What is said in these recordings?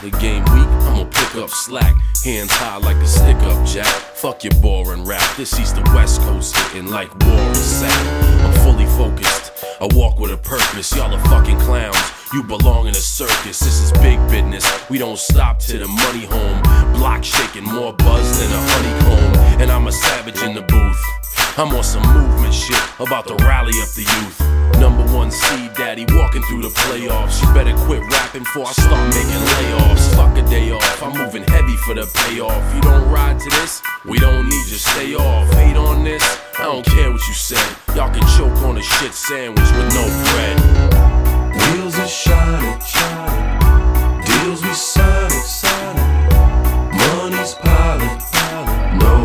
The game weak, I'ma pick up slack. Hands high like a stick-up jack. Fuck your boring rap. This East to West Coast hitting like war and sack. I'm fully focused. I walk with a purpose. Y'all are fucking clowns. You belong in a circus. This is big business. We don't stop till the money home. Block shaking, more buzz than a honeycomb. And I'm a savage in the booth. I'm on some movement shit, about to rally up the youth. #1 seed daddy walking through the playoffs. You better quit rapping before I start making layoffs. Fuck a day off, I'm moving heavy for the payoff. You don't ride to this, we don't need you, stay off. Hate on this, I don't care what you said. Y'all can choke on a shit sandwich with no bread. Wheels are shining, shining. Deals we signing, signing. Money's piling, piling. No,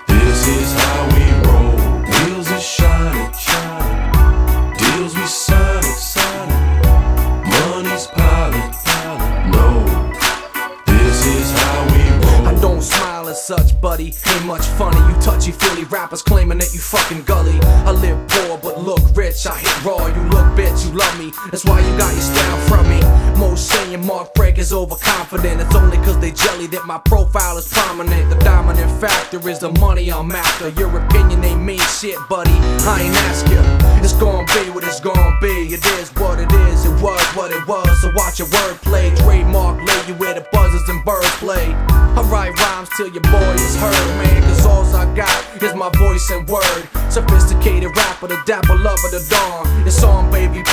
this is how we roll. Wheels are shining, shining. Deals we signing, signing. Money's piling, piling. No, this is how we roll. I don't smile as such, buddy. Ain't much funny. You touchy-feely rappers claiming that you fucking gully. I live poor but look rich. I hit raw. You look bitch. You love me. That's why you got your style from me. Most saying Mark Break is overconfident. It's only cause they jelly that my profile is prominent. The dominant factor is the money I'm after. Your opinion ain't mean shit, buddy. I ain't ask you. It's gonna be what it's gonna be. It is what it is. It was what it was. So watch your wordplay. Trademark lay you where the buzzers and birds play. I write rhymes till your boy is heard, man. Cause all I got is my voice and word. Sophisticated rapper, the dapper lover, the dawn. It's on, baby.